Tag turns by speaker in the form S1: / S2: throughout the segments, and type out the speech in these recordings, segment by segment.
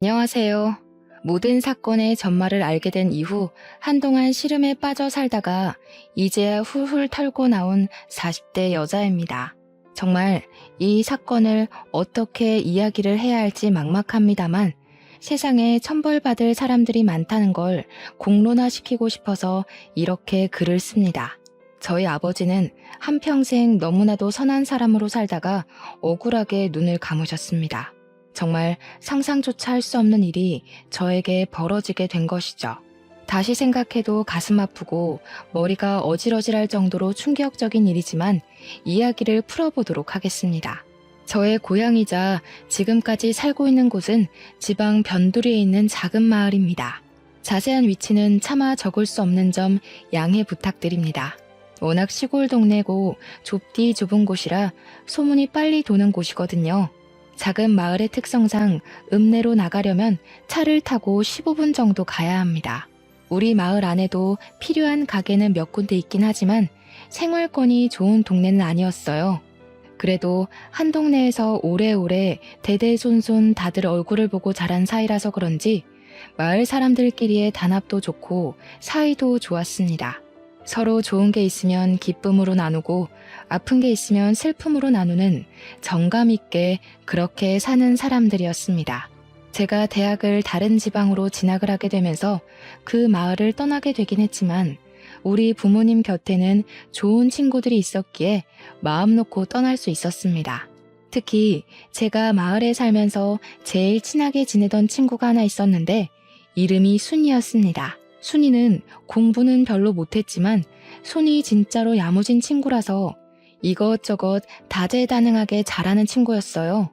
S1: 안녕하세요. 모든 사건의 전말을 알게 된 이후 한동안 시름에 빠져 살다가 이제야 훌훌 털고 나온 40대 여자입니다. 정말 이 사건을 어떻게 이야기를 해야 할지 막막합니다만 세상에 천벌받을 사람들이 많다는 걸 공론화시키고 싶어서 이렇게 글을 씁니다. 저희 아버지는 한평생 너무나도 선한 사람으로 살다가 억울하게 눈을 감으셨습니다. 정말 상상조차 할 수 없는 일이 저에게 벌어지게 된 것이죠. 다시 생각해도 가슴 아프고 머리가 어질어질할 정도로 충격적인 일이지만 이야기를 풀어보도록 하겠습니다. 저의 고향이자 지금까지 살고 있는 곳은 지방 변두리에 있는 작은 마을입니다. 자세한 위치는 차마 적을 수 없는 점 양해 부탁드립니다. 워낙 시골 동네고 좁디 좁은 곳이라 소문이 빨리 도는 곳이거든요. 작은 마을의 특성상 읍내로 나가려면 차를 타고 15분 정도 가야 합니다. 우리 마을 안에도 필요한 가게는 몇 군데 있긴 하지만 생활권이 좋은 동네는 아니었어요. 그래도 한 동네에서 오래오래 대대손손 다들 얼굴을 보고 자란 사이라서 그런지 마을 사람들끼리의 단합도 좋고 사이도 좋았습니다. 서로 좋은 게 있으면 기쁨으로 나누고 아픈 게 있으면 슬픔으로 나누는 정감 있게 그렇게 사는 사람들이었습니다. 제가 대학을 다른 지방으로 진학을 하게 되면서 그 마을을 떠나게 되긴 했지만 우리 부모님 곁에는 좋은 친구들이 있었기에 마음 놓고 떠날 수 있었습니다. 특히 제가 마을에 살면서 제일 친하게 지내던 친구가 하나 있었는데 이름이 순이였습니다. 순이는 공부는 별로 못했지만 손이 진짜로 야무진 친구라서 이것저것 다재다능하게 잘하는 친구였어요.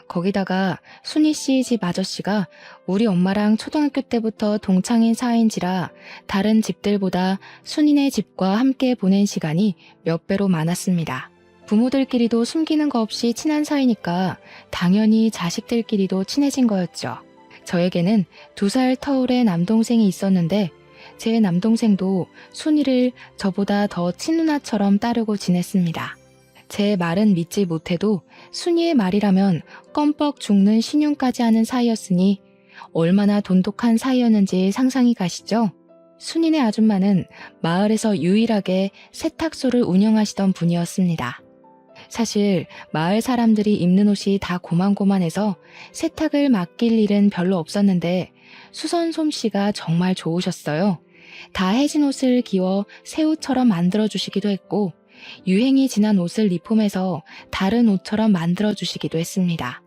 S1: 거기다가 순이 씨 집 아저씨가 우리 엄마랑 초등학교 때부터 동창인 사이인지라 다른 집들보다 순이네 집과 함께 보낸 시간이 몇 배로 많았습니다. 부모들끼리도 숨기는 거 없이 친한 사이니까 당연히 자식들끼리도 친해진 거였죠. 저에게는 2살 터울의 남동생이 있었는데 제 남동생도 순이를 저보다 더 친누나처럼 따르고 지냈습니다. 제 말은 믿지 못해도 순이의 말이라면 껌뻑 죽는 신용까지 하는 사이였으니 얼마나 돈독한 사이였는지 상상이 가시죠? 순이네 아줌마는 마을에서 유일하게 세탁소를 운영하시던 분이었습니다. 사실 마을 사람들이 입는 옷이 다 고만고만해서 세탁을 맡길 일은 별로 없었는데 수선 솜씨가 정말 좋으셨어요. 다 해진 옷을 기워 새 옷처럼 만들어주시기도 했고 유행이 지난 옷을 리폼해서 다른 옷처럼 만들어주시기도 했습니다.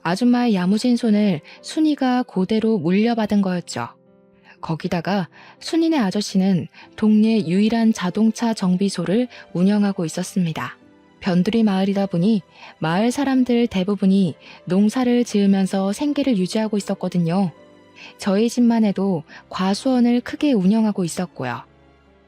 S1: 아줌마의 야무진 손을 순이가 그대로 물려받은 거였죠. 거기다가 순이네 아저씨는 동네 유일한 자동차 정비소를 운영하고 있었습니다. 변두리 마을이다 보니 마을 사람들 대부분이 농사를 지으면서 생계를 유지하고 있었거든요. 저희 집만 해도 과수원을 크게 운영하고 있었고요.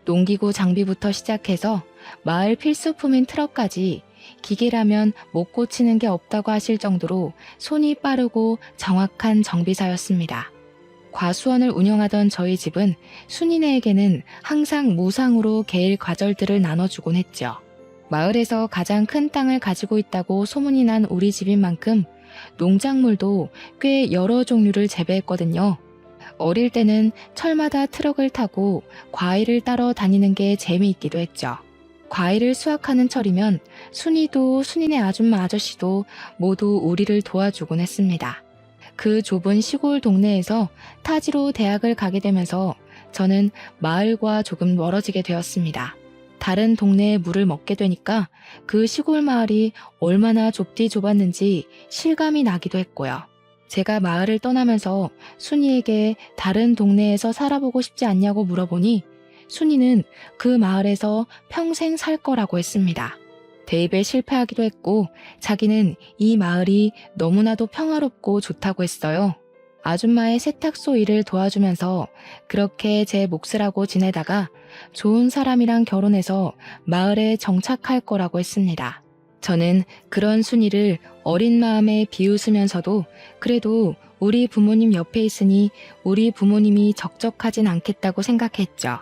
S1: 농기구 장비부터 시작해서 마을 필수품인 트럭까지 기계라면 못 고치는 게 없다고 하실 정도로 손이 빠르고 정확한 정비사였습니다. 과수원을 운영하던 저희 집은 순이네에게는 항상 무상으로 개일 과절들을 나눠주곤 했죠. 마을에서 가장 큰 땅을 가지고 있다고 소문이 난 우리 집인 만큼 농작물도 꽤 여러 종류를 재배했거든요. 어릴 때는 철마다 트럭을 타고 과일을 따러 다니는 게 재미있기도 했죠. 과일을 수확하는 철이면 순이도 순이네 아줌마 아저씨도 모두 우리를 도와주곤 했습니다. 그 좁은 시골 동네에서 타지로 대학을 가게 되면서 저는 마을과 조금 멀어지게 되었습니다. 다른 동네에 물을 먹게 되니까 그 시골 마을이 얼마나 좁디 좁았는지 실감이 나기도 했고요. 제가 마을을 떠나면서 순이에게 다른 동네에서 살아보고 싶지 않냐고 물어보니 순이는 그 마을에서 평생 살 거라고 했습니다. 대입에 실패하기도 했고 자기는 이 마을이 너무나도 평화롭고 좋다고 했어요. 아줌마의 세탁소 일을 도와주면서 그렇게 제 몫을 하고 지내다가 좋은 사람이랑 결혼해서 마을에 정착할 거라고 했습니다. 저는 그런 순이를 어린 마음에 비웃으면서도 그래도 우리 부모님 옆에 있으니 우리 부모님이 적적하진 않겠다고 생각했죠.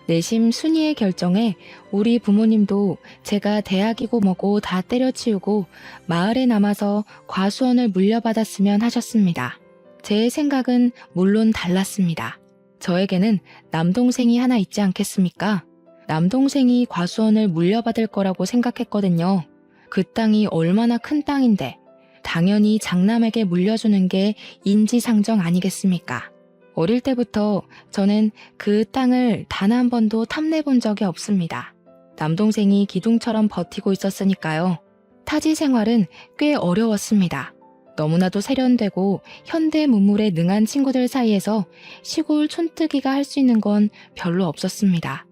S1: 내심 순이의 결정에 우리 부모님도 제가 대학이고 뭐고 다 때려치우고 마을에 남아서 과수원을 물려받았으면 하셨습니다. 제 생각은 물론 달랐습니다. 저에게는 남동생이 하나 있지 않겠습니까? 남동생이 과수원을 물려받을 거라고 생각했거든요. 그 땅이 얼마나 큰 땅인데 당연히 장남에게 물려주는 게 인지상정 아니겠습니까? 어릴 때부터 저는 그 땅을 단 한 번도 탐내 본 적이 없습니다. 남동생이 기둥처럼 버티고 있었으니까요. 타지 생활은 꽤 어려웠습니다. 너무나도 세련되고 현대 문물에 능한 친구들 사이에서 시골 촌뜨기가 할 수 있는 건 별로 없었습니다.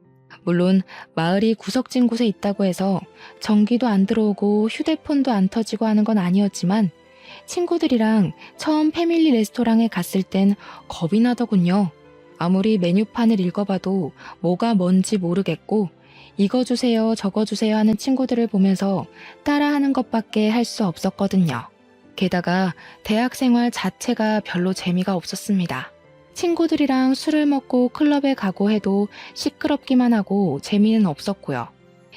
S1: 물론 마을이 구석진 곳에 있다고 해서 전기도 안 들어오고 휴대폰도 안 터지고 하는 건 아니었지만 친구들이랑 처음 패밀리 레스토랑에 갔을 땐 겁이 나더군요. 아무리 메뉴판을 읽어봐도 뭐가 뭔지 모르겠고 이거 주세요 저거 주세요 하는 친구들을 보면서 따라하는 것밖에 할 수 없었거든요. 게다가 대학 생활 자체가 별로 재미가 없었습니다. 친구들이랑 술을 먹고 클럽에 가고 해도 시끄럽기만 하고 재미는 없었고요.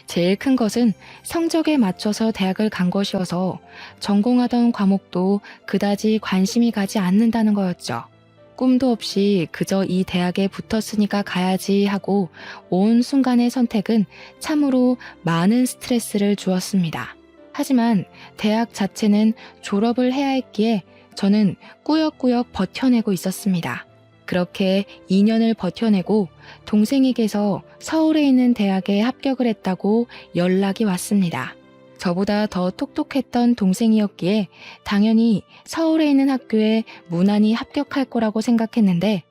S1: 제일 큰 것은 성적에 맞춰서 대학을 간 것이어서 전공하던 과목도 그다지 관심이 가지 않는다는 거였죠. 꿈도 없이 그저 이 대학에 붙었으니까 가야지 하고 온 순간의 선택은 참으로 많은 스트레스를 주었습니다. 하지만 대학 자체는 졸업을 해야 했기에 저는 꾸역꾸역 버텨내고 있었습니다. 그렇게 2년을 버텨내고 동생에게서 서울에 있는 대학에 합격을 했다고 연락이 왔습니다. 저보다 더 똑똑했던 동생이었기에 당연히 서울에 있는 학교에 무난히 합격할 거라고 생각했는데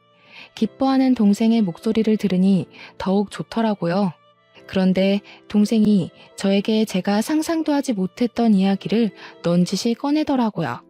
S1: 기뻐하는 동생의 목소리를 들으니 더욱 좋더라고요. 그런데 동생이 저에게 제가 상상도 하지 못했던 이야기를 넌지시 꺼내더라고요.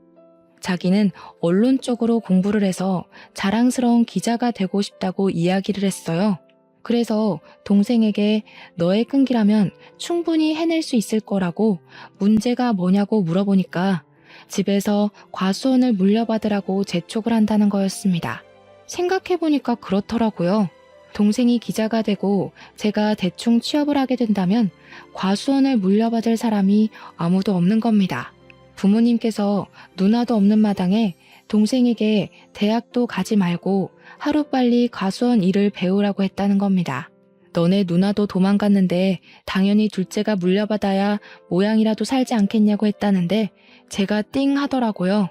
S1: 자기는 언론 쪽으로 공부를 해서 자랑스러운 기자가 되고 싶다고 이야기를 했어요. 그래서 동생에게 너의 끈기라면 충분히 해낼 수 있을 거라고 문제가 뭐냐고 물어보니까 집에서 과수원을 물려받으라고 재촉을 한다는 거였습니다. 생각해보니까 그렇더라고요. 동생이 기자가 되고 제가 대충 취업을 하게 된다면 과수원을 물려받을 사람이 아무도 없는 겁니다. 부모님께서 누나도 없는 마당에 동생에게 대학도 가지 말고 하루빨리 과수원 일을 배우라고 했다는 겁니다. 너네 누나도 도망갔는데 당연히 둘째가 물려받아야 모양이라도 살지 않겠냐고 했다는데 제가 띵 하더라고요.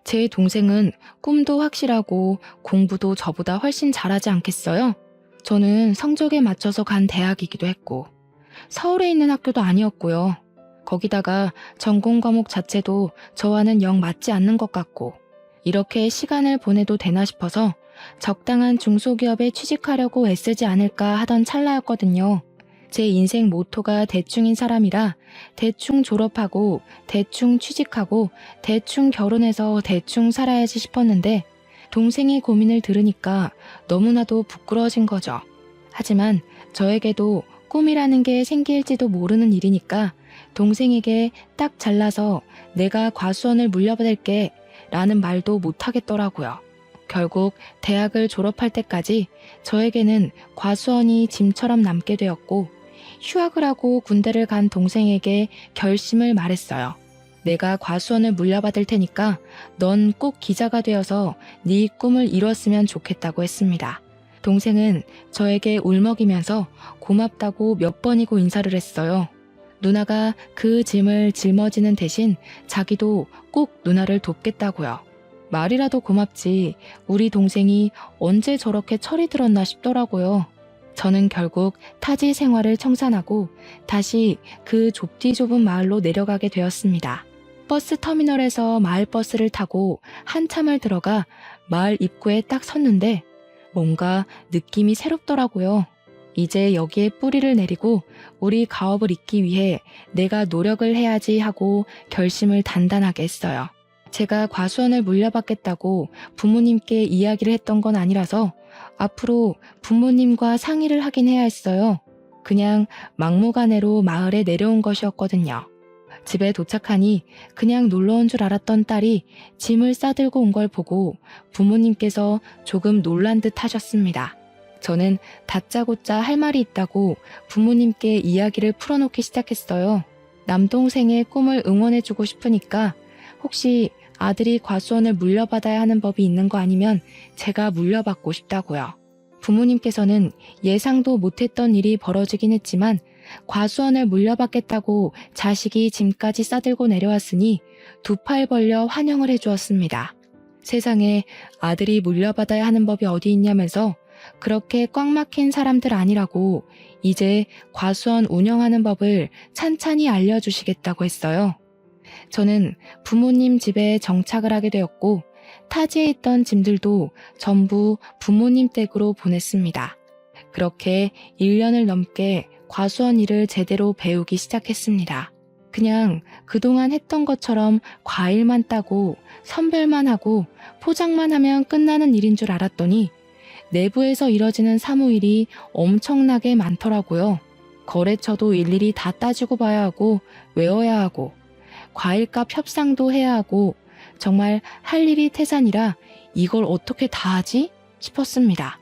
S1: 제 동생은 꿈도 확실하고 공부도 저보다 훨씬 잘하지 않겠어요? 저는 성적에 맞춰서 간 대학이기도 했고 서울에 있는 학교도 아니었고요. 거기다가 전공 과목 자체도 저와는 영 맞지 않는 것 같고 이렇게 시간을 보내도 되나 싶어서 적당한 중소기업에 취직하려고 애쓰지 않을까 하던 찰나였거든요. 제 인생 모토가 대충인 사람이라 대충 졸업하고 대충 취직하고 대충 결혼해서 대충 살아야지 싶었는데 동생의 고민을 들으니까 너무나도 부끄러워진 거죠. 하지만 저에게도 꿈이라는 게 생길지도 모르는 일이니까 동생에게 딱 잘라서 내가 과수원을 물려받을게 라는 말도 못하겠더라고요. 결국 대학을 졸업할 때까지 저에게는 과수원이 짐처럼 남게 되었고 휴학을 하고 군대를 간 동생에게 결심을 말했어요. 내가 과수원을 물려받을 테니까 넌 꼭 기자가 되어서 네 꿈을 이뤘으면 좋겠다고 했습니다. 동생은 저에게 울먹이면서 고맙다고 몇 번이고 인사를 했어요. 누나가 그 짐을 짊어지는 대신 자기도 꼭 누나를 돕겠다고요. 말이라도 고맙지 우리 동생이 언제 저렇게 철이 들었나 싶더라고요. 저는 결국 타지 생활을 청산하고 다시 그 좁디 좁은 마을로 내려가게 되었습니다. 버스 터미널에서 마을버스를 타고 한참을 들어가 마을 입구에 딱 섰는데 뭔가 느낌이 새롭더라고요. 이제 여기에 뿌리를 내리고 우리 가업을 잇기 위해 내가 노력을 해야지 하고 결심을 단단하게 했어요. 제가 과수원을 물려받겠다고 부모님께 이야기를 했던 건 아니라서 앞으로 부모님과 상의를 하긴 해야 했어요. 그냥 막무가내로 마을에 내려온 것이었거든요. 집에 도착하니 그냥 놀러온 줄 알았던 딸이 짐을 싸들고 온 걸 보고 부모님께서 조금 놀란 듯 하셨습니다. 저는 다짜고짜 할 말이 있다고 부모님께 이야기를 풀어놓기 시작했어요. 남동생의 꿈을 응원해주고 싶으니까 혹시 아들이 과수원을 물려받아야 하는 법이 있는 거 아니면 제가 물려받고 싶다고요. 부모님께서는 예상도 못했던 일이 벌어지긴 했지만 과수원을 물려받겠다고 자식이 짐까지 싸들고 내려왔으니 두 팔 벌려 환영을 해주었습니다. 세상에 아들이 물려받아야 하는 법이 어디 있냐면서 그렇게 꽉 막힌 사람들 아니라고 이제 과수원 운영하는 법을 찬찬히 알려주시겠다고 했어요. 저는 부모님 집에 정착을 하게 되었고 타지에 있던 짐들도 전부 부모님 댁으로 보냈습니다. 그렇게 1년을 넘게 과수원 일을 제대로 배우기 시작했습니다. 그냥 그동안 했던 것처럼 과일만 따고 선별만 하고 포장만 하면 끝나는 일인 줄 알았더니 내부에서 이뤄지는 사무일이 엄청나게 많더라고요. 거래처도 일일이 다 따지고 봐야 하고 외워야 하고 과일값 협상도 해야 하고 정말 할 일이 태산이라 이걸 어떻게 다 하지? 싶었습니다.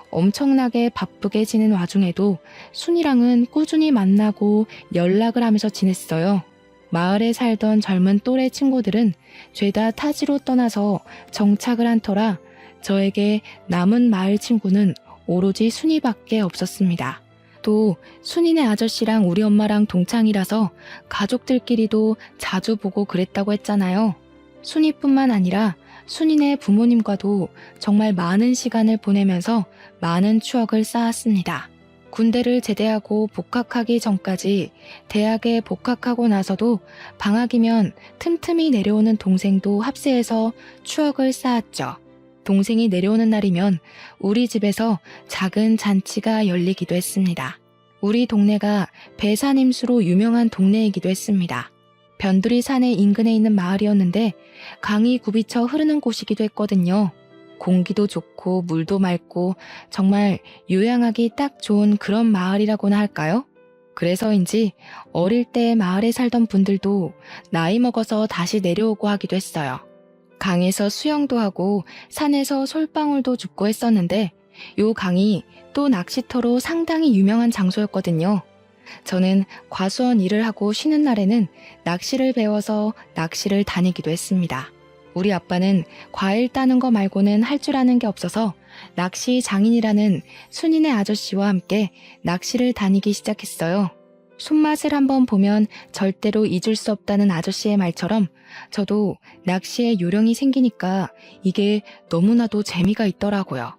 S1: 엄청나게 바쁘게 지낸 와중에도 순이랑은 꾸준히 만나고 연락을 하면서 지냈어요. 마을에 살던 젊은 또래 친구들은 죄다 타지로 떠나서 정착을 한 터라 저에게 남은 마을 친구는 오로지 순이밖에 없었습니다. 또 순이네 아저씨랑 우리 엄마랑 동창이라서 가족들끼리도 자주 보고 그랬다고 했잖아요. 순이뿐만 아니라 순이네 부모님과도 정말 많은 시간을 보내면서 많은 추억을 쌓았습니다. 군대를 제대하고 복학하기 전까지 대학에 복학하고 나서도 방학이면 틈틈이 내려오는 동생도 합세해서 추억을 쌓았죠. 동생이 내려오는 날이면 우리 집에서 작은 잔치가 열리기도 했습니다. 우리 동네가 배산임수로 유명한 동네이기도 했습니다. 변두리 산의 인근에 있는 마을이었는데 강이 굽이쳐 흐르는 곳이기도 했거든요. 공기도 좋고 물도 맑고 정말 요양하기 딱 좋은 그런 마을이라고나 할까요? 그래서인지 어릴 때 마을에 살던 분들도 나이 먹어서 다시 내려오고 하기도 했어요. 강에서 수영도 하고 산에서 솔방울도 줍고 했었는데 요 강이 또 낚시터로 상당히 유명한 장소였거든요. 저는 과수원 일을 하고 쉬는 날에는 낚시를 배워서 낚시를 다니기도 했습니다. 우리 아빠는 과일 따는 거 말고는 할 줄 아는 게 없어서 낚시 장인이라는 순이네 아저씨와 함께 낚시를 다니기 시작했어요. 손맛을 한번 보면 절대로 잊을 수 없다는 아저씨의 말처럼 저도 낚시에 요령이 생기니까 이게 너무나도 재미가 있더라고요.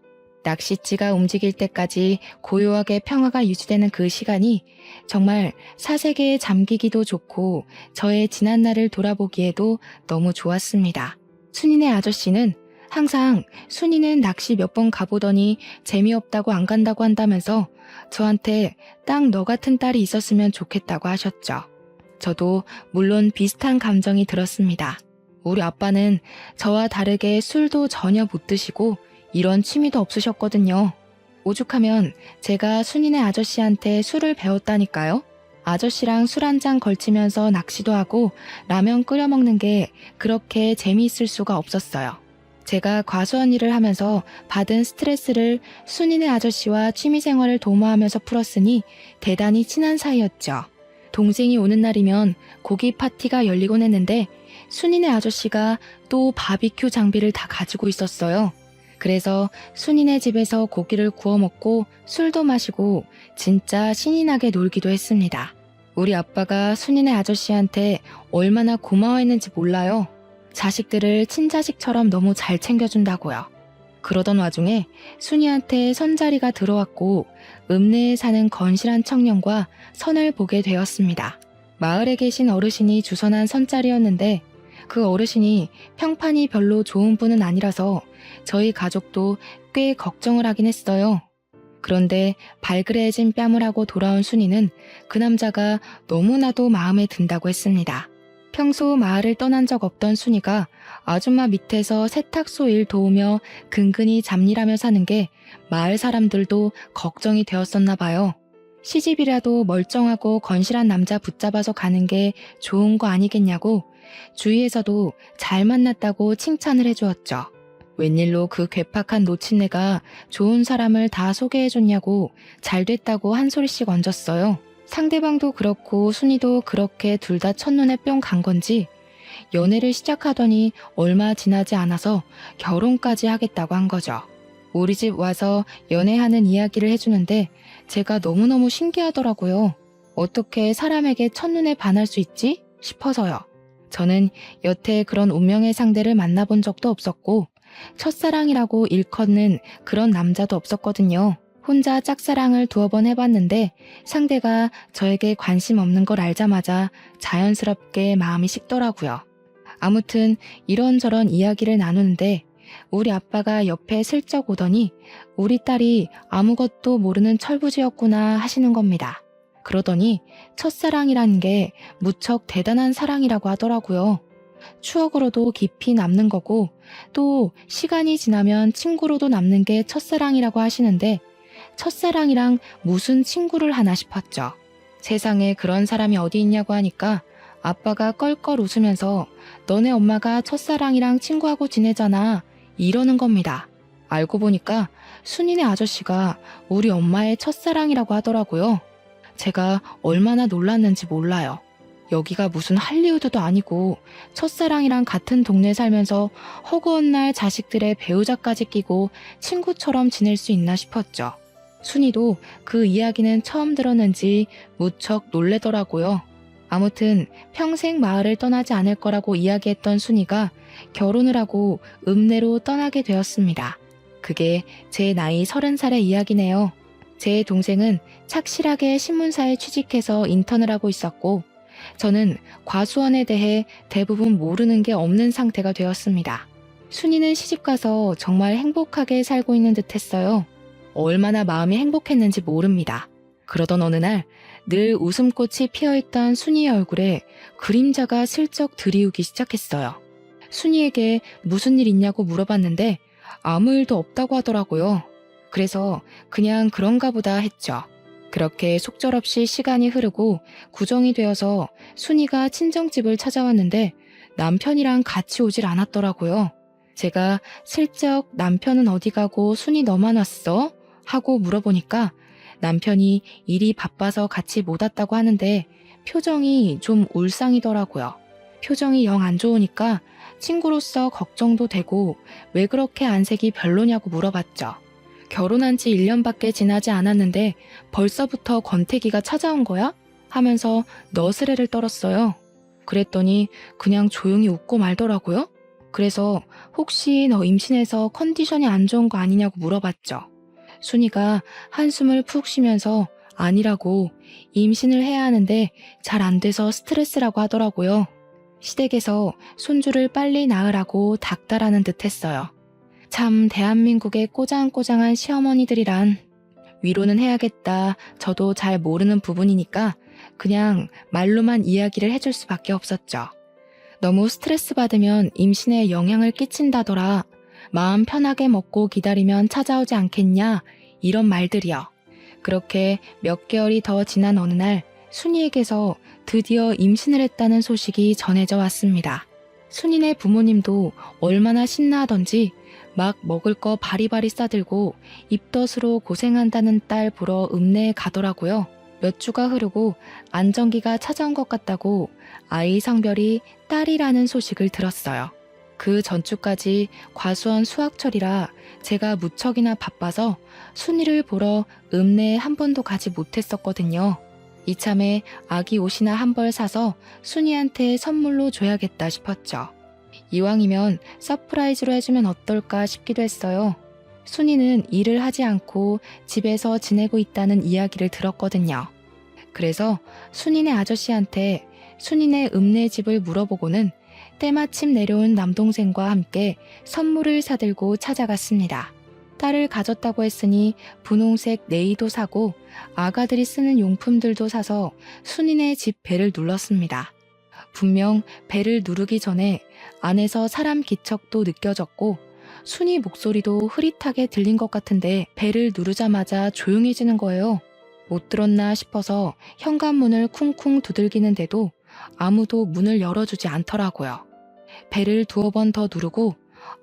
S1: 낚싯지가 움직일 때까지 고요하게 평화가 유지되는 그 시간이 정말 사색에 잠기기도 좋고 저의 지난 날을 돌아보기에도 너무 좋았습니다. 순이네 아저씨는 항상 순이는 낚시 몇 번 가보더니 재미없다고 안 간다고 한다면서 저한테 딱 너 같은 딸이 있었으면 좋겠다고 하셨죠. 저도 물론 비슷한 감정이 들었습니다. 우리 아빠는 저와 다르게 술도 전혀 못 드시고 이런 취미도 없으셨거든요. 오죽하면 제가 순이네 아저씨한테 술을 배웠다니까요. 아저씨랑 술 한 잔 걸치면서 낚시도 하고 라면 끓여 먹는 게 그렇게 재미있을 수가 없었어요. 제가 과수원 일을 하면서 받은 스트레스를 순이네 아저씨와 취미생활을 도모하면서 풀었으니 대단히 친한 사이였죠. 동생이 오는 날이면 고기 파티가 열리곤 했는데 순이네 아저씨가 또 바비큐 장비를 다 가지고 있었어요. 그래서 순이네 집에서 고기를 구워 먹고 술도 마시고 진짜 신이 나게 놀기도 했습니다. 우리 아빠가 순이네 아저씨한테 얼마나 고마워했는지 몰라요. 자식들을 친자식처럼 너무 잘 챙겨준다고요. 그러던 와중에 순이한테 선자리가 들어왔고 읍내에 사는 건실한 청년과 선을 보게 되었습니다. 마을에 계신 어르신이 주선한 선자리였는데 그 어르신이 평판이 별로 좋은 분은 아니라서 저희 가족도 꽤 걱정을 하긴 했어요. 그런데 발그레해진 뺨을 하고 돌아온 순이는 그 남자가 너무나도 마음에 든다고 했습니다. 평소 마을을 떠난 적 없던 순이가 아줌마 밑에서 세탁소 일 도우며 근근히 잡일하며 사는 게 마을 사람들도 걱정이 되었었나 봐요. 시집이라도 멀쩡하고 건실한 남자 붙잡아서 가는 게 좋은 거 아니겠냐고 주위에서도 잘 만났다고 칭찬을 해주었죠. 웬일로 그 괴팍한 노친네가 좋은 사람을 다 소개해줬냐고 잘 됐다고 한 소리씩 얹었어요. 상대방도 그렇고 순이도 그렇게 둘 다 첫눈에 뿅 간 건지 연애를 시작하더니 얼마 지나지 않아서 결혼까지 하겠다고 한 거죠. 우리 집 와서 연애하는 이야기를 해주는데 제가 너무너무 신기하더라고요. 어떻게 사람에게 첫눈에 반할 수 있지? 싶어서요. 저는 여태 그런 운명의 상대를 만나본 적도 없었고 첫사랑이라고 일컫는 그런 남자도 없었거든요. 혼자 짝사랑을 두어 번 해봤는데 상대가 저에게 관심 없는 걸 알자마자 자연스럽게 마음이 식더라고요. 아무튼 이런저런 이야기를 나누는데 우리 아빠가 옆에 슬쩍 오더니 우리 딸이 아무것도 모르는 철부지였구나 하시는 겁니다. 그러더니 첫사랑이라는 게 무척 대단한 사랑이라고 하더라고요. 추억으로도 깊이 남는 거고 또 시간이 지나면 친구로도 남는 게 첫사랑이라고 하시는데 첫사랑이랑 무슨 친구를 하나 싶었죠. 세상에 그런 사람이 어디 있냐고 하니까 아빠가 껄껄 웃으면서 너네 엄마가 첫사랑이랑 친구하고 지내잖아 이러는 겁니다. 알고 보니까 순이네 아저씨가 우리 엄마의 첫사랑이라고 하더라고요. 제가 얼마나 놀랐는지 몰라요. 여기가 무슨 할리우드도 아니고 첫사랑이랑 같은 동네 살면서 허구한 날 자식들의 배우자까지 끼고 친구처럼 지낼 수 있나 싶었죠. 순이도 그 이야기는 처음 들었는지 무척 놀래더라고요. 아무튼 평생 마을을 떠나지 않을 거라고 이야기했던 순이가 결혼을 하고 읍내로 떠나게 되었습니다. 그게 제 나이 30살의 이야기네요. 제 동생은 착실하게 신문사에 취직해서 인턴을 하고 있었고 저는 과수원에 대해 대부분 모르는 게 없는 상태가 되었습니다. 순이는 시집가서 정말 행복하게 살고 있는 듯 했어요. 얼마나 마음이 행복했는지 모릅니다. 그러던 어느 날 늘 웃음꽃이 피어있던 순이의 얼굴에 그림자가 슬쩍 드리우기 시작했어요. 순이에게 무슨 일 있냐고 물어봤는데 아무 일도 없다고 하더라고요. 그래서 그냥 그런가 보다 했죠. 그렇게 속절없이 시간이 흐르고 구정이 되어서 순이가 친정집을 찾아왔는데 남편이랑 같이 오질 않았더라고요. 제가 슬쩍 남편은 어디 가고 순이 너만 왔어? 하고 물어보니까 남편이 일이 바빠서 같이 못 왔다고 하는데 표정이 좀 울상이더라고요. 표정이 영 안 좋으니까 친구로서 걱정도 되고 왜 그렇게 안색이 별로냐고 물어봤죠. 결혼한 지 1년밖에 지나지 않았는데 벌써부터 권태기가 찾아온 거야? 하면서 너스레를 떨었어요. 그랬더니 그냥 조용히 웃고 말더라고요. 그래서 혹시 너 임신해서 컨디션이 안 좋은 거 아니냐고 물어봤죠. 순이가 한숨을 푹 쉬면서 아니라고 임신을 해야 하는데 잘 안 돼서 스트레스라고 하더라고요. 시댁에서 손주를 빨리 낳으라고 닥달하는 듯 했어요. 참 대한민국의 꼬장꼬장한 시어머니들이란 위로는 해야겠다. 저도 잘 모르는 부분이니까 그냥 말로만 이야기를 해줄 수밖에 없었죠. 너무 스트레스 받으면 임신에 영향을 끼친다더라. 마음 편하게 먹고 기다리면 찾아오지 않겠냐 이런 말들이요. 그렇게 몇 개월이 더 지난 어느 날 순이에게서 드디어 임신을 했다는 소식이 전해져 왔습니다. 순이네 부모님도 얼마나 신나하던지 막 먹을 거 바리바리 싸들고 입덧으로 고생한다는 딸 보러 읍내에 가더라고요. 몇 주가 흐르고 안정기가 찾아온 것 같다고 아이 성별이 딸이라는 소식을 들었어요. 그 전주까지 과수원 수학철이라 제가 무척이나 바빠서 순이를 보러 읍내에 한 번도 가지 못했었거든요. 이참에 아기 옷이나 한 벌 사서 순이한테 선물로 줘야겠다 싶었죠. 이왕이면 서프라이즈로 해주면 어떨까 싶기도 했어요. 순이는 일을 하지 않고 집에서 지내고 있다는 이야기를 들었거든요. 그래서 순이네 아저씨한테 순이네 읍내 집을 물어보고는 때마침 내려온 남동생과 함께 선물을 사들고 찾아갔습니다. 딸을 가졌다고 했으니 분홍색 네이도 사고 아가들이 쓰는 용품들도 사서 순이네 집 벨을 눌렀습니다. 분명 벨을 누르기 전에 안에서 사람 기척도 느껴졌고 순이 목소리도 흐릿하게 들린 것 같은데 벨을 누르자마자 조용해지는 거예요. 못 들었나 싶어서 현관문을 쿵쿵 두들기는데도 아무도 문을 열어주지 않더라고요. 벨을 2번 더 누르고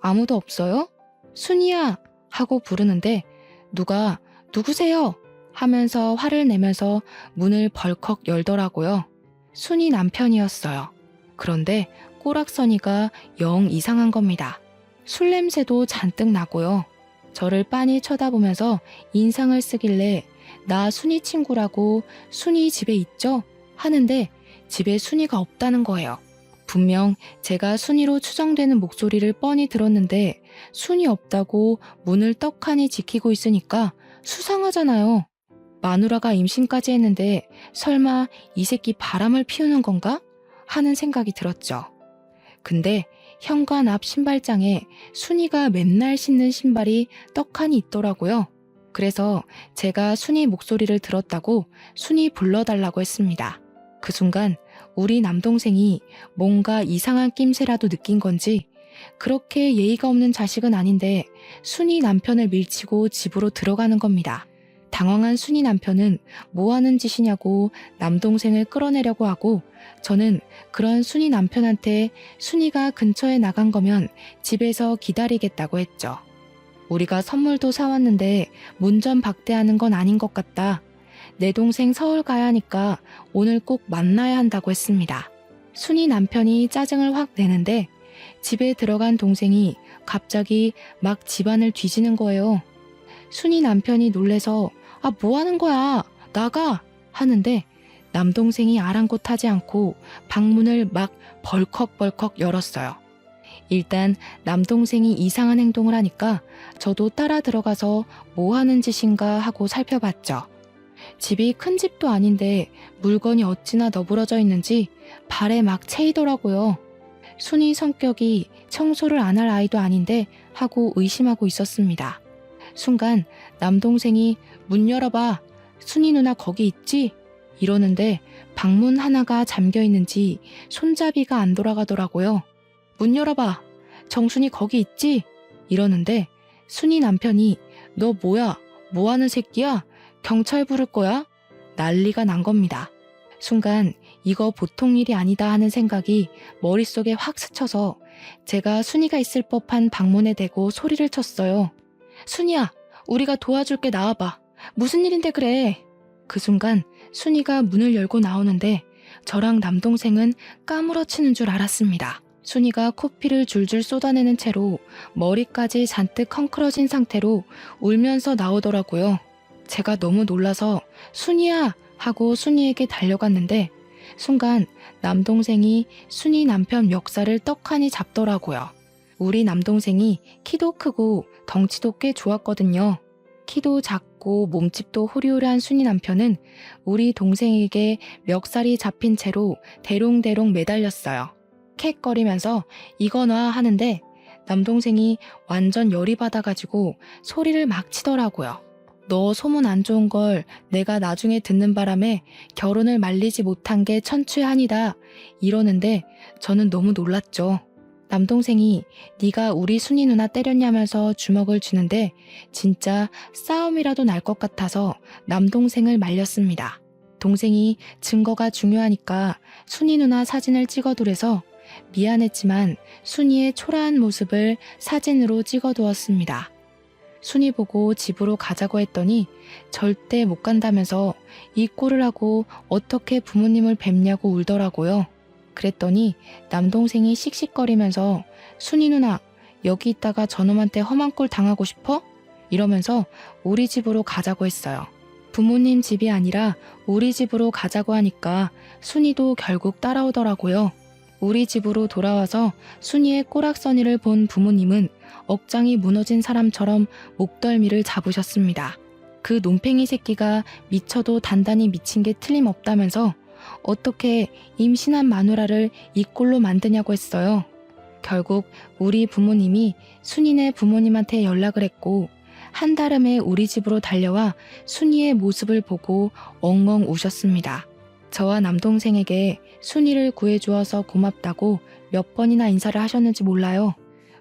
S1: 아무도 없어요? 순이야! 하고 부르는데 누가 누구세요? 하면서 화를 내면서 문을 벌컥 열더라고요. 순이 남편이었어요. 그런데 꼬락서니가 영 이상한 겁니다. 술 냄새도 잔뜩 나고요. 저를 빤히 쳐다보면서 인상을 쓰길래 나 순이 친구라고 순이 집에 있죠? 하는데 집에 순이가 없다는 거예요. 분명 제가 순이로 추정되는 목소리를 뻔히 들었는데 순이 없다고 문을 떡하니 지키고 있으니까 수상하잖아요. 마누라가 임신까지 했는데 설마 이 새끼 바람을 피우는 건가? 하는 생각이 들었죠. 근데 현관 앞 신발장에 순이가 맨날 신는 신발이 떡하니 있더라고요. 그래서 제가 순이 목소리를 들었다고 순이 불러달라고 했습니다. 그 순간 우리 남동생이 뭔가 이상한 낌새라도 느낀 건지 그렇게 예의가 없는 자식은 아닌데 순이 남편을 밀치고 집으로 들어가는 겁니다. 당황한 순이 남편은 뭐 하는 짓이냐고 남동생을 끌어내려고 하고 저는 그런 순이 남편한테 순이가 근처에 나간 거면 집에서 기다리겠다고 했죠. 우리가 선물도 사왔는데 문전 박대하는 건 아닌 것 같다. 내 동생 서울 가야 하니까 오늘 꼭 만나야 한다고 했습니다. 순이 남편이 짜증을 확 내는데 집에 들어간 동생이 갑자기 막 집안을 뒤지는 거예요. 순이 남편이 놀래서 아, 뭐 하는 거야? 나가! 하는데 남동생이 아랑곳하지 않고 방문을 막 벌컥벌컥 열었어요. 일단 남동생이 이상한 행동을 하니까 저도 따라 들어가서 뭐 하는 짓인가 하고 살펴봤죠. 집이 큰 집도 아닌데 물건이 어찌나 너부러져 있는지 발에 막 채이더라고요. 순이 성격이 청소를 안 할 아이도 아닌데 하고 의심하고 있었습니다. 순간 남동생이 문 열어봐. 순이 누나 거기 있지? 이러는데 방문 하나가 잠겨 있는지 손잡이가 안 돌아가더라고요. 문 열어봐. 정순이 거기 있지? 이러는데 순이 남편이 너 뭐야? 뭐 하는 새끼야? 경찰 부를 거야? 난리가 난 겁니다. 순간 이거 보통 일이 아니다 하는 생각이 머릿속에 확 스쳐서 제가 순이가 있을 법한 방문에 대고 소리를 쳤어요. 순이야, 우리가 도와줄게 나와봐. 무슨 일인데 그래? 그 순간 순이가 문을 열고 나오는데 저랑 남동생은 까무러치는 줄 알았습니다. 순이가 코피를 줄줄 쏟아내는 채로 머리까지 잔뜩 헝클어진 상태로 울면서 나오더라고요. 제가 너무 놀라서 순이야 하고 순이에게 달려갔는데 순간 남동생이 순이 남편 멱살을 떡하니 잡더라고요. 우리 남동생이 키도 크고 덩치도 꽤 좋았거든요. 키도 작고 몸집도 호리호리한 순이 남편은 우리 동생에게 멱살이 잡힌 채로 대롱대롱 매달렸어요. 캑거리면서 이거 놔 하는데 남동생이 완전 열이 받아가지고 소리를 막 치더라고요. 너 소문 안 좋은 걸 내가 나중에 듣는 바람에 결혼을 말리지 못한 게 천추한이다 이러는데 저는 너무 놀랐죠. 남동생이 네가 우리 순이 누나 때렸냐면서 주먹을 쥐는데 진짜 싸움이라도 날 것 같아서 남동생을 말렸습니다. 동생이 증거가 중요하니까 순이 누나 사진을 찍어두래서 미안했지만 순이의 초라한 모습을 사진으로 찍어두었습니다. 순이 보고 집으로 가자고 했더니 절대 못 간다면서 이 꼴을 하고 어떻게 부모님을 뵙냐고 울더라고요. 그랬더니 남동생이 씩씩거리면서 순이 누나 여기 있다가 저놈한테 험한 꼴 당하고 싶어? 이러면서 우리 집으로 가자고 했어요. 부모님 집이 아니라 우리 집으로 가자고 하니까 순이도 결국 따라오더라고요. 우리 집으로 돌아와서 순이의 꼬락서니를 본 부모님은 억장이 무너진 사람처럼 목덜미를 잡으셨습니다. 그 논팽이 새끼가 미쳐도 단단히 미친 게 틀림없다면서 어떻게 임신한 마누라를 이 꼴로 만드냐고 했어요. 결국 우리 부모님이 순이네 부모님한테 연락을 했고 한달음에 우리 집으로 달려와 순이의 모습을 보고 엉엉 우셨습니다. 저와 남동생에게 순이를 구해주어서 고맙다고 몇 번이나 인사를 하셨는지 몰라요.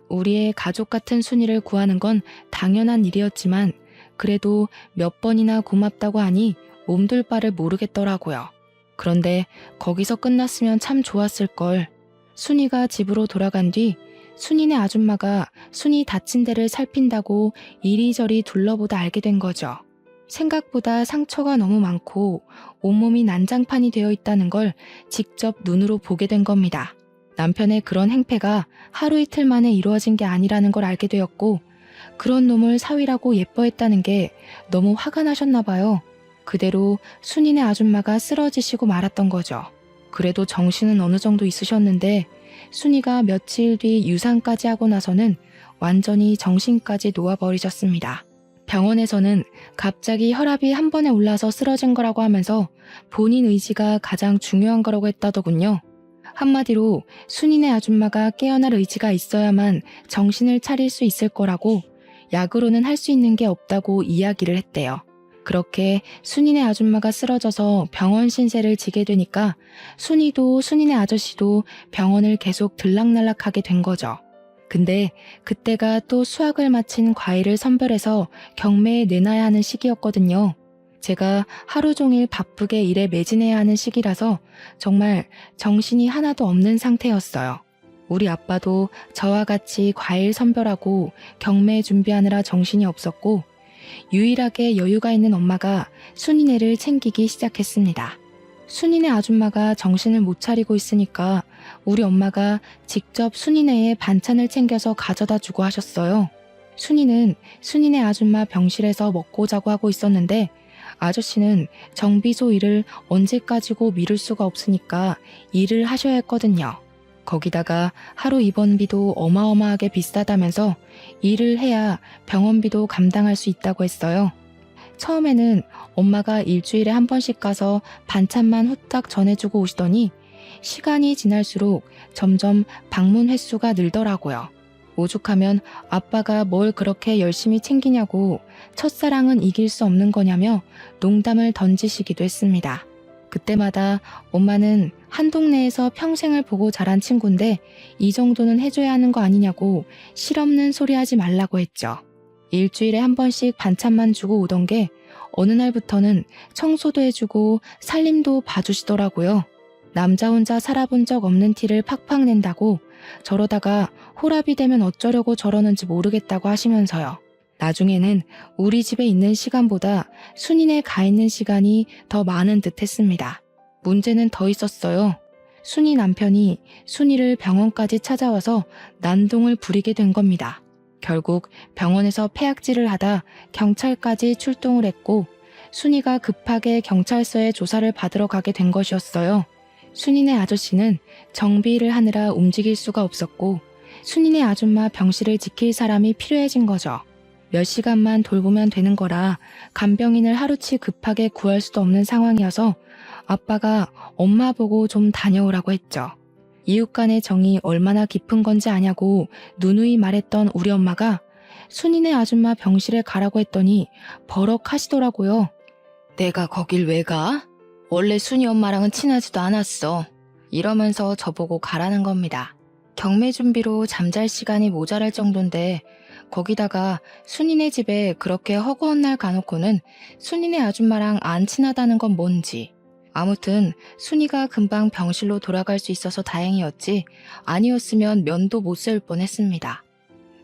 S1: 우리의 가족 같은 순이를 구하는 건 당연한 일이었지만 그래도 몇 번이나 고맙다고 하니 몸둘 바를 모르겠더라고요. 그런데 거기서 끝났으면 참 좋았을걸. 순이가 집으로 돌아간 뒤 순이네 아줌마가 순이 다친 데를 살핀다고 이리저리 둘러보다 알게 된 거죠. 생각보다 상처가 너무 많고 온몸이 난장판이 되어 있다는 걸 직접 눈으로 보게 된 겁니다. 남편의 그런 행패가 하루 이틀 만에 이루어진 게 아니라는 걸 알게 되었고, 그런 놈을 사위라고 예뻐했다는 게 너무 화가 나셨나 봐요. 그대로 순이네 아줌마가 쓰러지시고 말았던 거죠. 그래도 정신은 어느 정도 있으셨는데 순이가 며칠 뒤 유산까지 하고 나서는 완전히 정신까지 놓아버리셨습니다. 병원에서는 갑자기 혈압이 한 번에 올라서 쓰러진 거라고 하면서 본인 의지가 가장 중요한 거라고 했다더군요. 한마디로 순이네 아줌마가 깨어날 의지가 있어야만 정신을 차릴 수 있을 거라고, 약으로는 할 수 있는 게 없다고 이야기를 했대요. 그렇게 순이네 아줌마가 쓰러져서 병원 신세를 지게 되니까 순이도 순이네 아저씨도 병원을 계속 들락날락하게 된 거죠. 근데 그때가 또 수학을 마친 과일을 선별해서 경매에 내놔야 하는 시기였거든요. 제가 하루 종일 바쁘게 일에 매진해야 하는 시기라서 정말 정신이 하나도 없는 상태였어요. 우리 아빠도 저와 같이 과일 선별하고 경매 준비하느라 정신이 없었고, 유일하게 여유가 있는 엄마가 순이네를 챙기기 시작했습니다. 순이네 아줌마가 정신을 못 차리고 있으니까 우리 엄마가 직접 순이네의 반찬을 챙겨서 가져다 주고 하셨어요. 순이는 순이네 아줌마 병실에서 먹고 자고 하고 있었는데, 아저씨는 정비소 일을 언제까지고 미룰 수가 없으니까 일을 하셔야 했거든요. 거기다가 하루 입원비도 어마어마하게 비싸다면서 일을 해야 병원비도 감당할 수 있다고 했어요. 처음에는 엄마가 일주일에 한 번씩 가서 반찬만 후딱 전해주고 오시더니 시간이 지날수록 점점 방문 횟수가 늘더라고요. 오죽하면 아빠가 뭘 그렇게 열심히 챙기냐고, 첫사랑은 이길 수 없는 거냐며 농담을 던지시기도 했습니다. 그때마다 엄마는 한 동네에서 평생을 보고 자란 친구인데 이 정도는 해줘야 하는 거 아니냐고 실없는 소리 하지 말라고 했죠. 일주일에 한 번씩 반찬만 주고 오던 게 어느 날부터는 청소도 해주고 살림도 봐주시더라고요. 남자 혼자 살아본 적 없는 티를 팍팍 낸다고, 저러다가 홀압이 되면 어쩌려고 저러는지 모르겠다고 하시면서요. 나중에는 우리 집에 있는 시간보다 순이네 가 있는 시간이 더 많은 듯 했습니다. 문제는 더 있었어요. 순이 남편이 순이를 병원까지 찾아와서 난동을 부리게 된 겁니다. 결국 병원에서 폐악질을 하다 경찰까지 출동을 했고, 순이가 급하게 경찰서에 조사를 받으러 가게 된 것이었어요. 순이네 아저씨는 정비일을 하느라 움직일 수가 없었고, 순이네 아줌마 병실을 지킬 사람이 필요해진 거죠. 몇 시간만 돌보면 되는 거라 간병인을 하루치 급하게 구할 수도 없는 상황이어서 아빠가 엄마 보고 좀 다녀오라고 했죠. 이웃 간의 정이 얼마나 깊은 건지 아냐고 누누이 말했던 우리 엄마가 순이네 아줌마 병실에 가라고 했더니 버럭 하시더라고요. 내가 거길 왜 가? 원래 순이 엄마랑은 친하지도 않았어. 이러면서 저보고 가라는 겁니다. 경매 준비로 잠잘 시간이 모자랄 정도인데 거기다가 순이네 집에 그렇게 허구한 날 가놓고는 순이네 아줌마랑 안 친하다는 건 뭔지. 아무튼 순이가 금방 병실로 돌아갈 수 있어서 다행이었지, 아니었으면 면도 못 세울 뻔했습니다.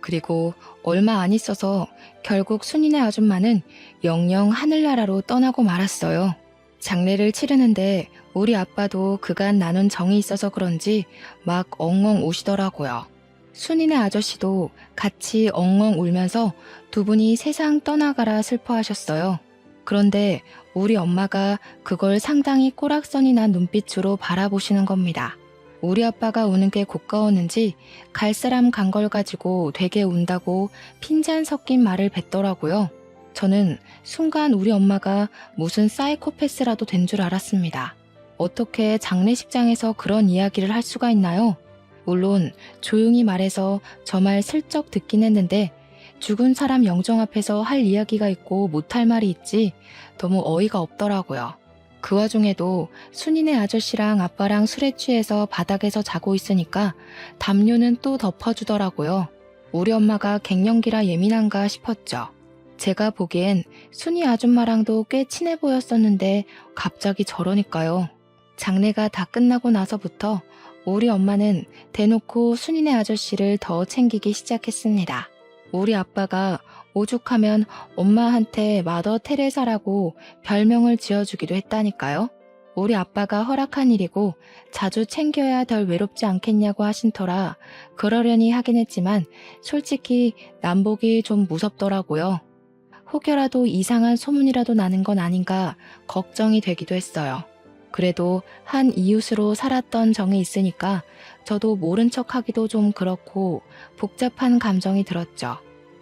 S1: 그리고 얼마 안 있어서 결국 순이네 아줌마는 영영 하늘나라로 떠나고 말았어요. 장례를 치르는데 우리 아빠도 그간 나눈 정이 있어서 그런지 막 엉엉 우시더라고요. 순이네 아저씨도 같이 엉엉 울면서 두 분이 세상 떠나가라 슬퍼하셨어요. 그런데 우리 엄마가 그걸 상당히 꼬락선이 난 눈빛으로 바라보시는 겁니다. 우리 아빠가 우는 게 고가웠는지 갈 사람 간 걸 가지고 되게 운다고 핀잔 섞인 말을 뱉더라고요. 저는 순간 우리 엄마가 무슨 사이코패스라도 된 줄 알았습니다. 어떻게 장례식장에서 그런 이야기를 할 수가 있나요? 물론 조용히 말해서 저 말 슬쩍 듣긴 했는데 죽은 사람 영정 앞에서 할 이야기가 있고 못할 말이 있지 너무 어이가 없더라고요. 그 와중에도 순이네 아저씨랑 아빠랑 술에 취해서 바닥에서 자고 있으니까 담요는 또 덮어주더라고요. 우리 엄마가 갱년기라 예민한가 싶었죠. 제가 보기엔 순이 아줌마랑도 꽤 친해 보였었는데 갑자기 저러니까요. 장례가 다 끝나고 나서부터 우리 엄마는 대놓고 순이네 아저씨를 더 챙기기 시작했습니다. 우리 아빠가 오죽하면 엄마한테 마더 테레사라고 별명을 지어주기도 했다니까요. 우리 아빠가 허락한 일이고 자주 챙겨야 덜 외롭지 않겠냐고 하신 터라 그러려니 하긴 했지만 솔직히 남복이 좀 무섭더라고요. 혹여라도 이상한 소문이라도 나는 건 아닌가 걱정이 되기도 했어요. 그래도 한 이웃으로 살았던 정이 있으니까 저도 모른 척하기도 좀 그렇고 복잡한 감정이 들었죠.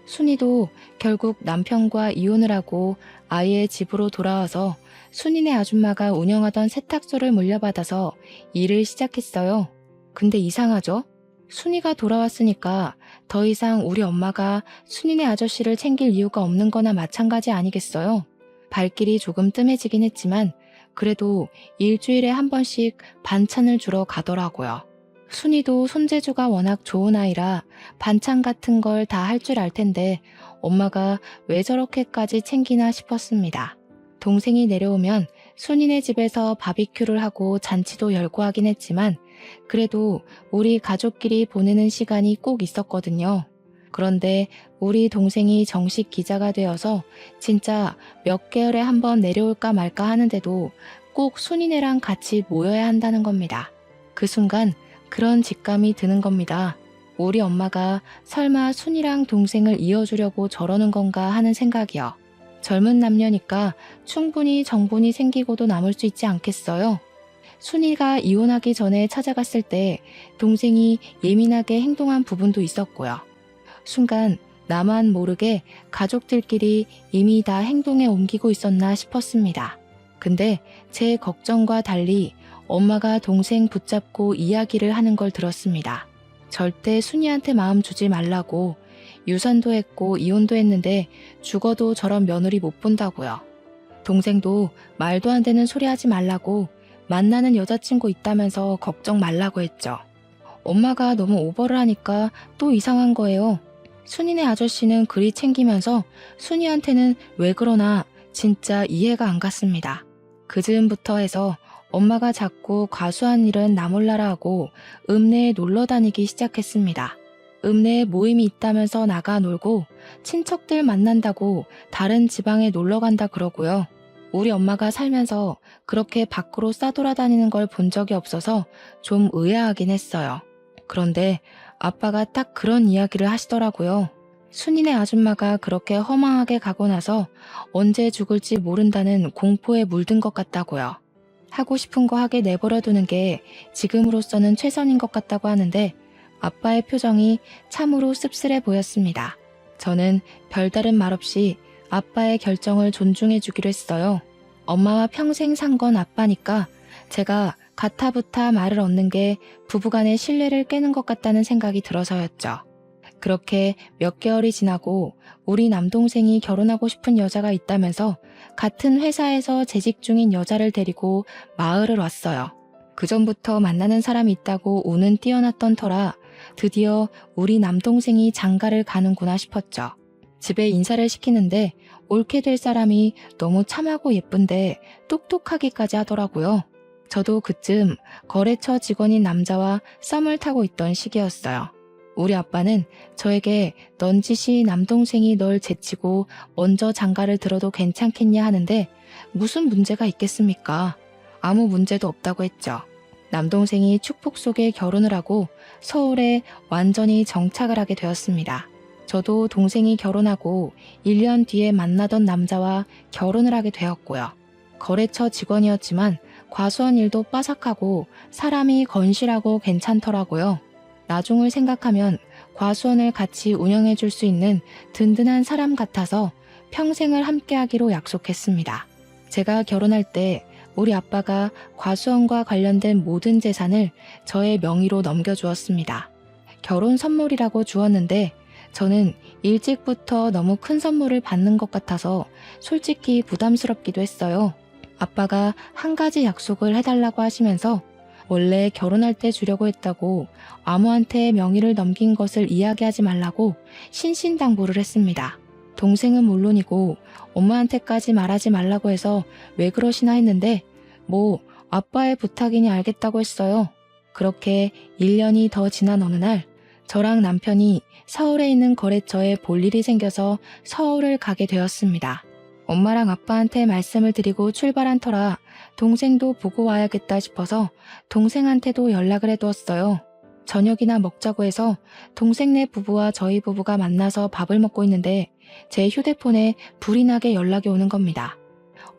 S1: 순이도 결국 남편과 이혼을 하고 아이의 집으로 돌아와서 순이네 아줌마가 운영하던 세탁소를 물려받아서 일을 시작했어요. 근데 이상하죠? 순이가 돌아왔으니까 더 이상 우리 엄마가 순이네 아저씨를 챙길 이유가 없는 거나 마찬가지 아니겠어요? 발길이 조금 뜸해지긴 했지만 그래도 일주일에 한 번씩 반찬을 주러 가더라고요. 순이도 손재주가 워낙 좋은 아이라 반찬 같은 걸 다 할 줄 알 텐데 엄마가 왜 저렇게까지 챙기나 싶었습니다. 동생이 내려오면 순이네 집에서 바비큐를 하고 잔치도 열고 하긴 했지만 그래도 우리 가족끼리 보내는 시간이 꼭 있었거든요. 그런데 우리 동생이 정식 기자가 되어서 진짜 몇 개월에 한 번 내려올까 말까 하는데도 꼭 순이네랑 같이 모여야 한다는 겁니다. 그 순간 그런 직감이 드는 겁니다. 우리 엄마가 설마 순이랑 동생을 이어주려고 저러는 건가 하는 생각이요. 젊은 남녀니까 충분히 정분이 생기고도 남을 수 있지 않겠어요? 순이가 이혼하기 전에 찾아갔을 때 동생이 예민하게 행동한 부분도 있었고요. 순간 나만 모르게 가족들끼리 이미 다 행동에 옮기고 있었나 싶었습니다. 근데 제 걱정과 달리 엄마가 동생 붙잡고 이야기를 하는 걸 들었습니다. 절대 순이한테 마음 주지 말라고, 유산도 했고 이혼도 했는데 죽어도 저런 며느리 못 본다고요. 동생도 말도 안 되는 소리 하지 말라고, 만나는 여자친구 있다면서 걱정 말라고 했죠. 엄마가 너무 오버를 하니까 또 이상한 거예요. 순이네 아저씨는 그리 챙기면서 순이한테는 왜 그러나 진짜 이해가 안 갔습니다. 그 즈음부터 해서 엄마가 자꾸 과수한 일은 나 몰라라 하고 읍내에 놀러 다니기 시작했습니다. 읍내에 모임이 있다면서 나가 놀고 친척들 만난다고 다른 지방에 놀러 간다 그러고요. 우리 엄마가 살면서 그렇게 밖으로 싸돌아다니는 걸 본 적이 없어서 좀 의아하긴 했어요. 그런데 아빠가 딱 그런 이야기를 하시더라고요. 순이네 아줌마가 그렇게 허망하게 가고 나서 언제 죽을지 모른다는 공포에 물든 것 같다고요. 하고 싶은 거 하게 내버려 두는 게 지금으로서는 최선인 것 같다고 하는데 아빠의 표정이 참으로 씁쓸해 보였습니다. 저는 별다른 말 없이 아빠의 결정을 존중해 주기로 했어요. 엄마와 평생 산 건 아빠니까 제가 가타부타 말을 얻는 게 부부간의 신뢰를 깨는 것 같다는 생각이 들어서였죠. 그렇게 몇 개월이 지나고 우리 남동생이 결혼하고 싶은 여자가 있다면서 같은 회사에서 재직 중인 여자를 데리고 마을을 왔어요. 그전부터 만나는 사람이 있다고 운은 뛰어났던 터라 드디어 우리 남동생이 장가를 가는구나 싶었죠. 집에 인사를 시키는데 옳게 될 사람이 너무 참하고 예쁜데 똑똑하기까지 하더라고요. 저도 그쯤 거래처 직원인 남자와 썸을 타고 있던 시기였어요. 우리 아빠는 저에게 넌지시 남동생이 널 제치고 먼저 장가를 들어도 괜찮겠냐 하는데 무슨 문제가 있겠습니까? 아무 문제도 없다고 했죠. 남동생이 축복 속에 결혼을 하고 서울에 완전히 정착을 하게 되었습니다. 저도 동생이 결혼하고 1년 뒤에 만나던 남자와 결혼을 하게 되었고요. 거래처 직원이었지만 과수원 일도 빠삭하고 사람이 건실하고 괜찮더라고요. 나중을 생각하면 과수원을 같이 운영해 줄 수 있는 든든한 사람 같아서 평생을 함께하기로 약속했습니다. 제가 결혼할 때 우리 아빠가 과수원과 관련된 모든 재산을 저의 명의로 넘겨주었습니다. 결혼 선물이라고 주었는데 저는 일찍부터 너무 큰 선물을 받는 것 같아서 솔직히 부담스럽기도 했어요. 아빠가 한 가지 약속을 해달라고 하시면서 원래 결혼할 때 주려고 했다고 아무한테 명의를 넘긴 것을 이야기하지 말라고 신신당부를 했습니다. 동생은 물론이고 엄마한테까지 말하지 말라고 해서 왜 그러시나 했는데 뭐 아빠의 부탁이니 알겠다고 했어요. 그렇게 1년이 더 지난 어느 날 저랑 남편이 서울에 있는 거래처에 볼 일이 생겨서 서울을 가게 되었습니다. 엄마랑 아빠한테 말씀을 드리고 출발한 터라 동생도 보고 와야겠다 싶어서 동생한테도 연락을 해두었어요. 저녁이나 먹자고 해서 동생네 부부와 저희 부부가 만나서 밥을 먹고 있는데 제 휴대폰에 불이 나게 연락이 오는 겁니다.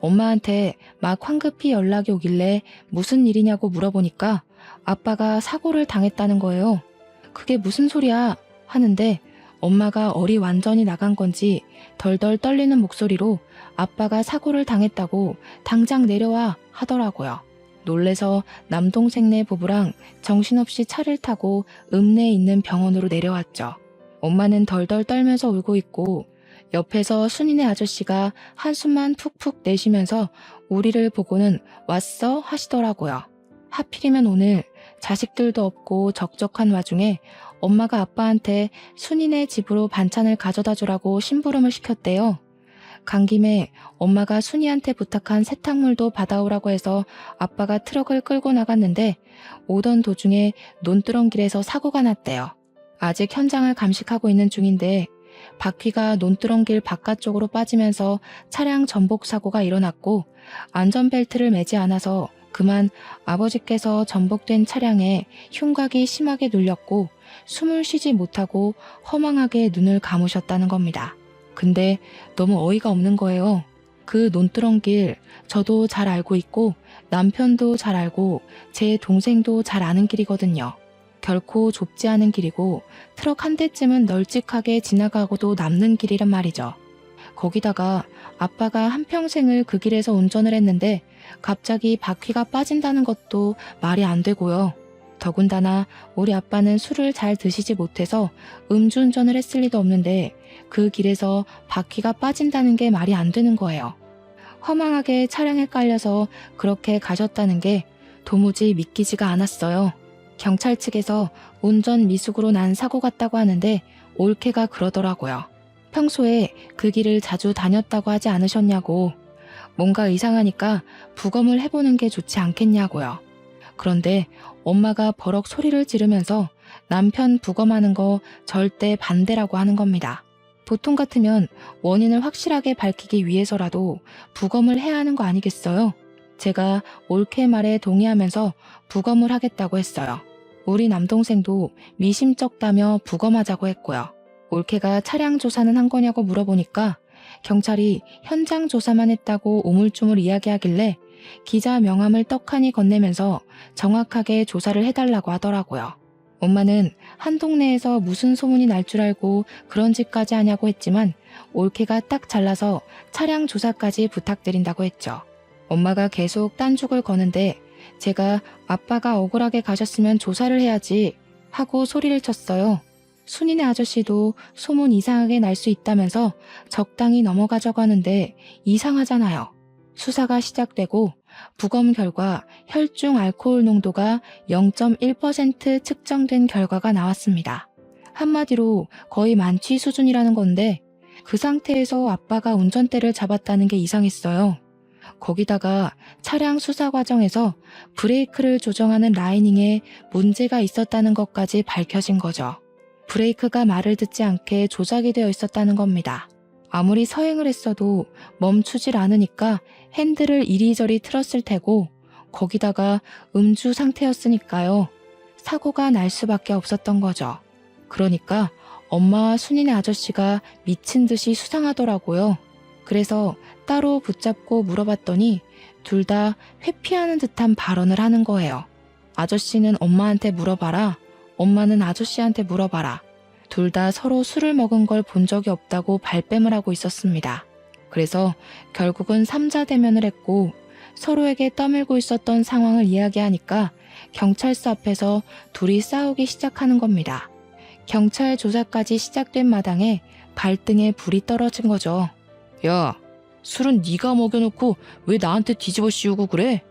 S1: 엄마한테 막 황급히 연락이 오길래 무슨 일이냐고 물어보니까 아빠가 사고를 당했다는 거예요. 그게 무슨 소리야 하는데 엄마가 얼이 완전히 나간 건지 덜덜 떨리는 목소리로 아빠가 사고를 당했다고 당장 내려와 하더라고요. 놀래서 남동생네 부부랑 정신없이 차를 타고 읍내에 있는 병원으로 내려왔죠. 엄마는 덜덜 떨면서 울고 있고 옆에서 순이네 아저씨가 한숨만 푹푹 내쉬면서 우리를 보고는 왔어 하시더라고요. 하필이면 오늘 자식들도 없고 적적한 와중에 엄마가 아빠한테 순이네 집으로 반찬을 가져다 주라고 심부름을 시켰대요. 간 김에 엄마가 순이한테 부탁한 세탁물도 받아오라고 해서 아빠가 트럭을 끌고 나갔는데 오던 도중에 논두렁길에서 사고가 났대요. 아직 현장을 감식하고 있는 중인데 바퀴가 논두렁길 바깥쪽으로 빠지면서 차량 전복 사고가 일어났고 안전벨트를 매지 않아서 그만 아버지께서 전복된 차량에 흉곽이 심하게 눌렸고 숨을 쉬지 못하고 허망하게 눈을 감으셨다는 겁니다. 근데 너무 어이가 없는 거예요. 그 논두렁길 저도 잘 알고 있고 남편도 잘 알고 제 동생도 잘 아는 길이거든요. 결코 좁지 않은 길이고 트럭 한 대쯤은 널찍하게 지나가고도 남는 길이란 말이죠. 거기다가 아빠가 한평생을 그 길에서 운전을 했는데 갑자기 바퀴가 빠진다는 것도 말이 안 되고요. 더군다나 우리 아빠는 술을 잘 드시지 못해서 음주운전을 했을 리도 없는데 그 길에서 바퀴가 빠진다는 게 말이 안 되는 거예요. 허망하게 차량에 깔려서 그렇게 가셨다는 게 도무지 믿기지가 않았어요. 경찰 측에서 운전 미숙으로 난 사고 같다고 하는데 옳게가 그러더라고요. 평소에 그 길을 자주 다녔다고 하지 않으셨냐고. 뭔가 이상하니까 부검을 해보는 게 좋지 않겠냐고요. 그런데 엄마가 버럭 소리를 지르면서 남편 부검하는 거 절대 반대라고 하는 겁니다. 보통 같으면 원인을 확실하게 밝히기 위해서라도 부검을 해야 하는 거 아니겠어요? 제가 옳게 말에 동의하면서 부검을 하겠다고 했어요. 우리 남동생도 미심쩍다며 부검하자고 했고요. 올케가 차량 조사는 한 거냐고 물어보니까 경찰이 현장 조사만 했다고 우물쭈물 이야기하길래 기자 명함을 떡하니 건네면서 정확하게 조사를 해달라고 하더라고요. 엄마는 한 동네에서 무슨 소문이 날 줄 알고 그런 짓까지 하냐고 했지만 올케가 딱 잘라서 차량 조사까지 부탁드린다고 했죠. 엄마가 계속 딴죽을 거는데 제가 아빠가 억울하게 가셨으면 조사를 해야지 하고 소리를 쳤어요. 순이네 아저씨도 소문 이상하게 날 수 있다면서 적당히 넘어가자고 하는데 이상하잖아요. 수사가 시작되고 부검 결과 혈중 알코올 농도가 0.1% 측정된 결과가 나왔습니다. 한마디로 거의 만취 수준이라는 건데 그 상태에서 아빠가 운전대를 잡았다는 게 이상했어요. 거기다가 차량 수사 과정에서 브레이크를 조정하는 라이닝에 문제가 있었다는 것까지 밝혀진 거죠. 브레이크가 말을 듣지 않게 조작이 되어 있었다는 겁니다. 아무리 서행을 했어도 멈추질 않으니까 핸들을 이리저리 틀었을 테고 거기다가 음주 상태였으니까요. 사고가 날 수밖에 없었던 거죠. 그러니까 엄마와 순이네 아저씨가 미친 듯이 수상하더라고요. 그래서 따로 붙잡고 물어봤더니 둘 다 회피하는 듯한 발언을 하는 거예요. 아저씨는 엄마한테 물어봐라. 엄마는 아저씨한테 물어봐라. 둘 다 서로 술을 먹은 걸 본 적이 없다고 발뺌을 하고 있었습니다. 그래서 결국은 삼자 대면을 했고 서로에게 떠밀고 있었던 상황을 이야기하니까 경찰서 앞에서 둘이 싸우기 시작하는 겁니다. 경찰 조사까지 시작된 마당에 발등에 불이 떨어진 거죠. 야, 술은 네가 먹여놓고 왜 나한테 뒤집어 씌우고 그래?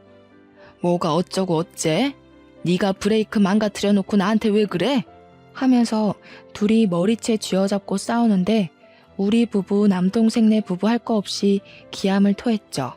S1: 뭐가 어쩌고 어째? 네가 브레이크 망가뜨려 놓고 나한테 왜 그래? 하면서 둘이 머리채 쥐어잡고 싸우는데 우리 부부 남동생네 부부 할 거 없이 기함을 토했죠.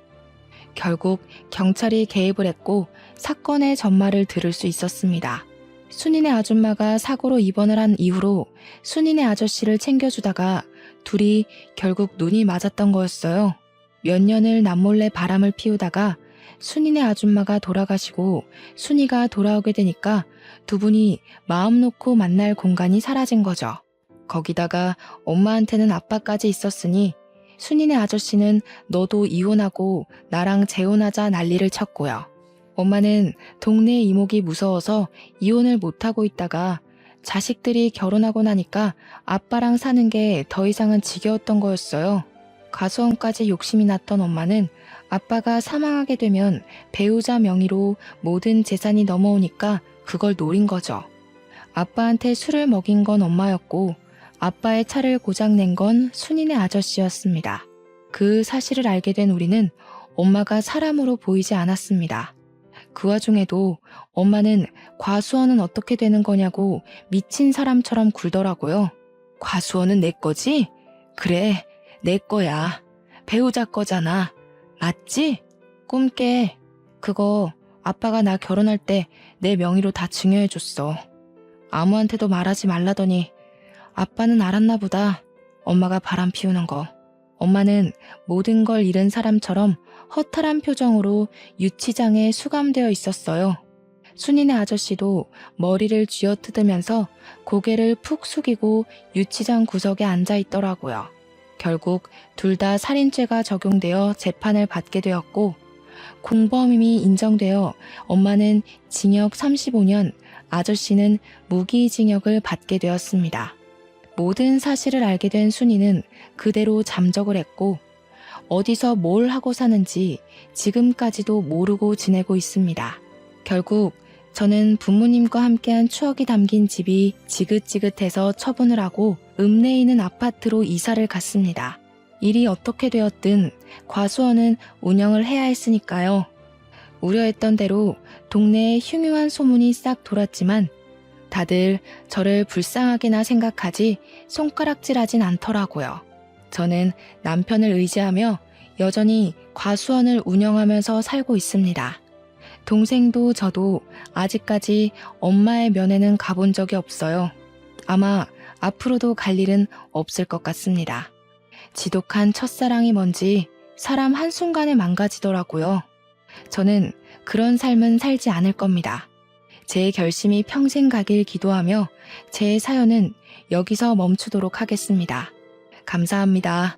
S1: 결국 경찰이 개입을 했고 사건의 전말을 들을 수 있었습니다. 순이네 아줌마가 사고로 입원을 한 이후로 순이네 아저씨를 챙겨주다가 둘이 결국 눈이 맞았던 거였어요. 몇 년을 남몰래 바람을 피우다가 순이네 아줌마가 돌아가시고 순이가 돌아오게 되니까 두 분이 마음 놓고 만날 공간이 사라진 거죠. 거기다가 엄마한테는 아빠까지 있었으니 순이네 아저씨는 너도 이혼하고 나랑 재혼하자 난리를 쳤고요. 엄마는 동네 이목이 무서워서 이혼을 못하고 있다가 자식들이 결혼하고 나니까 아빠랑 사는 게 더 이상은 지겨웠던 거였어요. 가수원까지 욕심이 났던 엄마는 아빠가 사망하게 되면 배우자 명의로 모든 재산이 넘어오니까 그걸 노린 거죠. 아빠한테 술을 먹인 건 엄마였고 아빠의 차를 고장낸 건 순이네 아저씨였습니다. 그 사실을 알게 된 우리는 엄마가 사람으로 보이지 않았습니다. 그 와중에도 엄마는 과수원은 어떻게 되는 거냐고 미친 사람처럼 굴더라고요. 과수원은 내 거지? 그래, 내 거야. 배우자 거잖아. 맞지? 꿈깨. 그거 아빠가 나 결혼할 때 내 명의로 다 증여해줬어. 아무한테도 말하지 말라더니 아빠는 알았나 보다. 엄마가 바람 피우는 거. 엄마는 모든 걸 잃은 사람처럼 허탈한 표정으로 유치장에 수감되어 있었어요. 순이네 아저씨도 머리를 쥐어뜯으면서 고개를 푹 숙이고 유치장 구석에 앉아 있더라고요. 결국 둘 다 살인죄가 적용되어 재판을 받게 되었고 공범임이 인정되어 엄마는 징역 35년, 아저씨는 무기징역을 받게 되었습니다. 모든 사실을 알게 된 순이는 그대로 잠적을 했고 어디서 뭘 하고 사는지 지금까지도 모르고 지내고 있습니다. 결국 저는 부모님과 함께한 추억이 담긴 집이 지긋지긋해서 처분을 하고 읍내에 있는 아파트로 이사를 갔습니다. 일이 어떻게 되었든 과수원은 운영을 해야 했으니까요. 우려했던 대로 동네에 흉흉한 소문이 싹 돌았지만 다들 저를 불쌍하게나 생각하지 손가락질하진 않더라고요. 저는 남편을 의지하며 여전히 과수원을 운영하면서 살고 있습니다. 동생도 저도 아직까지 엄마의 면회는 가본 적이 없어요. 아마 앞으로도 갈 일은 없을 것 같습니다. 지독한 첫사랑이 뭔지 사람 한순간에 망가지더라고요. 저는 그런 삶은 살지 않을 겁니다. 제 결심이 평생 가길 기도하며 제 사연은 여기서 멈추도록 하겠습니다. 감사합니다.